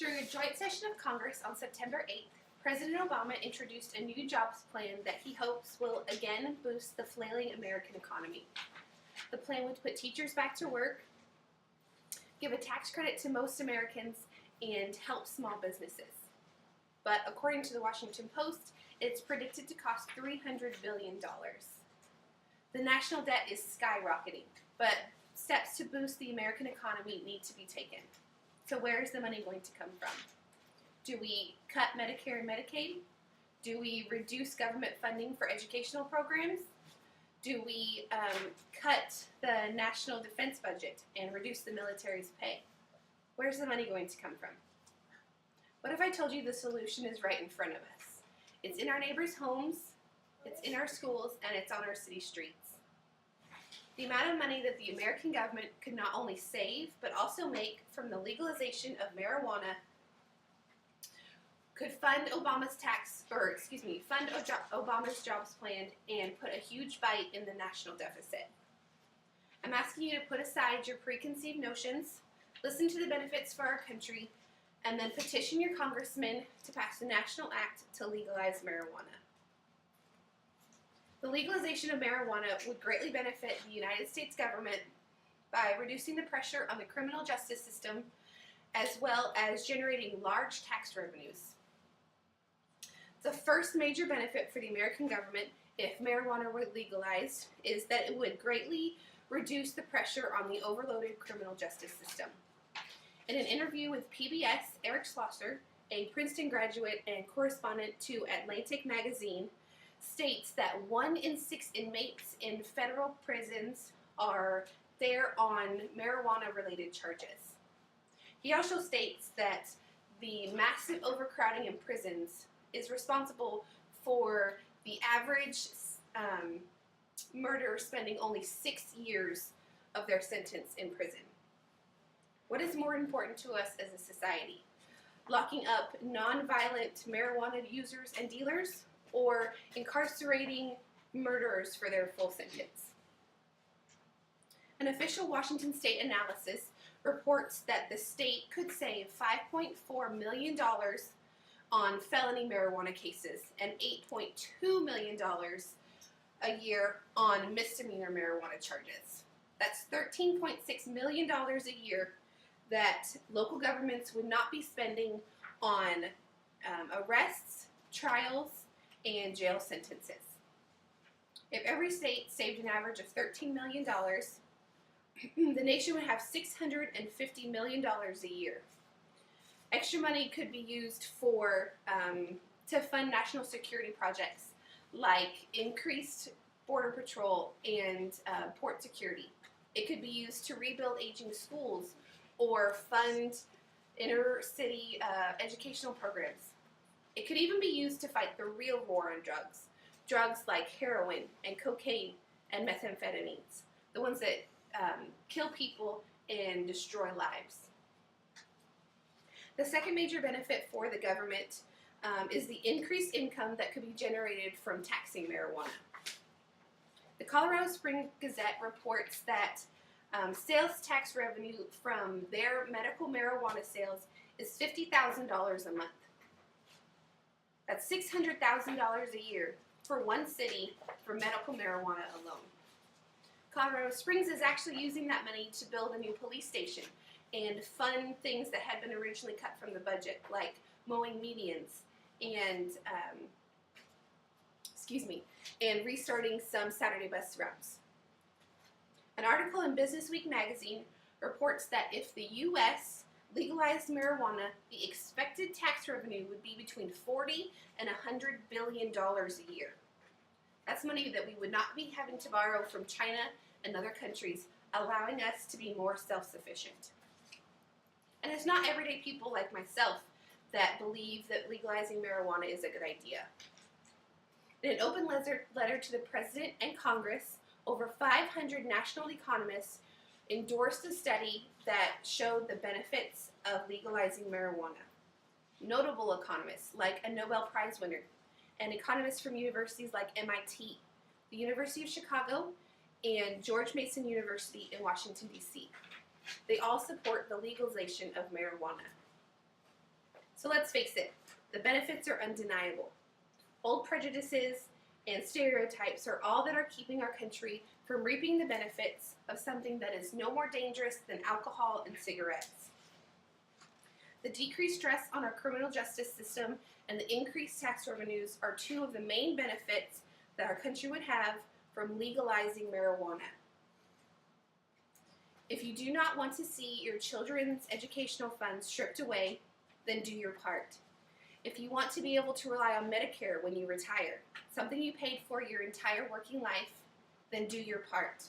During a joint session of Congress on September 8th, President Obama introduced a new jobs plan that he hopes will again boost the flailing American economy. The plan would put teachers back to work, give a tax credit to most Americans, and help small businesses. But according to the Washington Post, it's predicted to cost $300 billion. The national debt is skyrocketing, but steps to boost the American economy need to be taken. So where is the money going to come from? Do we cut Medicare and Medicaid? Do we reduce government funding for educational programs? Do we cut the national defense budget and reduce the military's pay? Where's the money going to come from? What if I told you the solution is right in front of us? It's in our neighbors' homes, it's in our schools, and it's on our city streets. The amount of money that the American government could not only save, but also make from the legalization of marijuana could fund Obama's Obama's jobs plan and put a huge bite in the national deficit. I'm asking you to put aside your preconceived notions, listen to the benefits for our country, and then petition your congressman to pass a national act to legalize marijuana. The legalization of marijuana would greatly benefit the United States government by reducing the pressure on the criminal justice system, as well as generating large tax revenues. The first major benefit for the American government, if marijuana were legalized, is that it would greatly reduce the pressure on the overloaded criminal justice system. In an interview with PBS, Eric Schlosser, a Princeton graduate and correspondent to Atlantic Magazine, states that 1 in 6 inmates in federal prisons are there on marijuana-related charges. He also states that the massive overcrowding in prisons is responsible for the average murderer spending only 6 years of their sentence in prison. What is more important to us as a society? Locking up non-violent marijuana users and dealers, or incarcerating murderers for their full sentence? An official Washington State analysis reports that the state could save $5.4 million on felony marijuana cases and $8.2 million a year on misdemeanor marijuana charges. That's $13.6 million a year that local governments would not be spending on arrests, trials, and jail sentences. If every state saved an average of $13 million, the nation would have $650 million a year. Extra money could be used for to fund national security projects like increased border patrol and port security. It could be used to rebuild aging schools or fund inner city educational programs. It could even be used to fight the real war on drugs. Drugs like heroin and cocaine and methamphetamines. The ones that kill people and destroy lives. The second major benefit for the government is the increased income that could be generated from taxing marijuana. The Colorado Springs Gazette reports that sales tax revenue from their medical marijuana sales is $50,000 a month. That's $600,000 a year for one city for medical marijuana alone. Colorado Springs is actually using that money to build a new police station and fund things that had been originally cut from the budget, like mowing medians and restarting some Saturday bus routes. An article in Business Week magazine reports that if the U.S. legalized marijuana, the expected tax revenue would be between $40 and $100 billion a year. That's money that we would not be having to borrow from China and other countries, allowing us to be more self-sufficient. And it's not everyday people like myself that believe that legalizing marijuana is a good idea. In an open letter to the President and Congress, over 500 national economists endorsed a study that showed the benefits of legalizing marijuana. Notable economists like a Nobel Prize winner and economists from universities like MIT, the University of Chicago, and George Mason University in Washington, D.C. They all support the legalization of marijuana. So let's face it, the benefits are undeniable. Old prejudices and stereotypes are all that are keeping our country from reaping the benefits of something that is no more dangerous than alcohol and cigarettes. The decreased stress on our criminal justice system and the increased tax revenues are two of the main benefits that our country would have from legalizing marijuana. If you do not want to see your children's educational funds stripped away, then do your part. If you want to be able to rely on Medicare when you retire, something you paid for your entire working life, then do your part.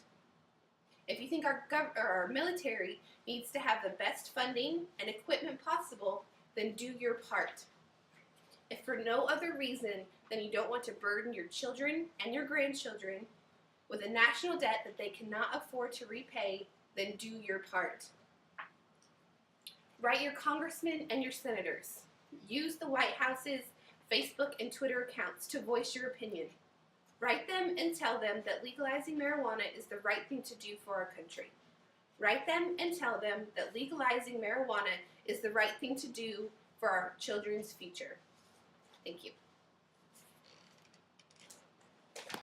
If you think our military needs to have the best funding and equipment possible, then do your part. If for no other reason than you don't want to burden your children and your grandchildren with a national debt that they cannot afford to repay, then do your part. Write your congressmen and your senators. Use the White House's Facebook and Twitter accounts to voice your opinion. Write them and tell them that legalizing marijuana is the right thing to do for our country. Write them and tell them that legalizing marijuana is the right thing to do for our children's future. Thank you.